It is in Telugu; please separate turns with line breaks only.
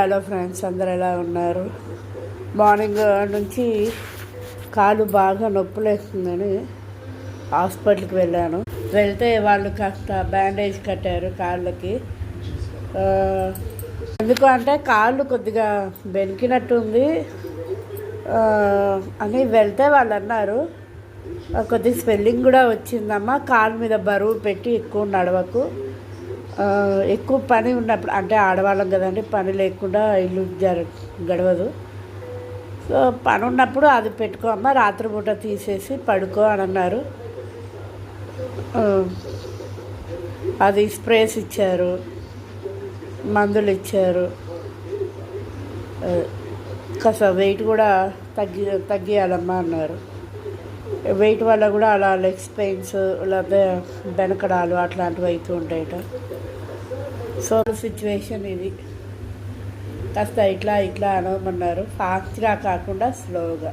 హలో ఫ్రెండ్స్, అందరు ఎలా ఉన్నారు? మార్నింగ్ నుంచి కాలు బాగా నొప్పులేస్తుందని హాస్పిటల్కి వెళ్తే వాళ్ళు కాస్త బ్యాండేజ్ కట్టారు కాళ్ళకి. ఎందుకు అంటే కాళ్ళు కొద్దిగా బెనికినట్టుంది అని వెళ్తే వాళ్ళు అన్నారు, కొద్దిగా స్వెల్లింగ్ కూడా వచ్చిందమ్మా, కాలు మీద బరువు పెట్టి ఎక్కువ నడవకు, ఎక్కువ పని ఉన్నప్పుడు, అంటే ఆడవాళ్ళం కదండి, పని లేకుండా ఇల్లు గడవదు, సో పని ఉన్నప్పుడు అది పెట్టుకో అమ్మ, రాత్రిపూట తీసేసి పడుకో అని అన్నారు. అది స్ప్రేస్ ఇచ్చారు, మందులు ఇచ్చారు. కాస్త వెయిట్ కూడా తగ్గియాలమ్మా అన్నారు. వెయిట్ వల్ల కూడా అలా లెగ్స్ పెయిన్స్ లేకపోతే బెనకడాలు అట్లాంటివి అవుతూ ఉంటాయట. సో సిచ్యువేషన్ ఇది, కాస్త ఇట్లా అనమన్నారు, ఫాస్ట్గా కాకుండా స్లోగా.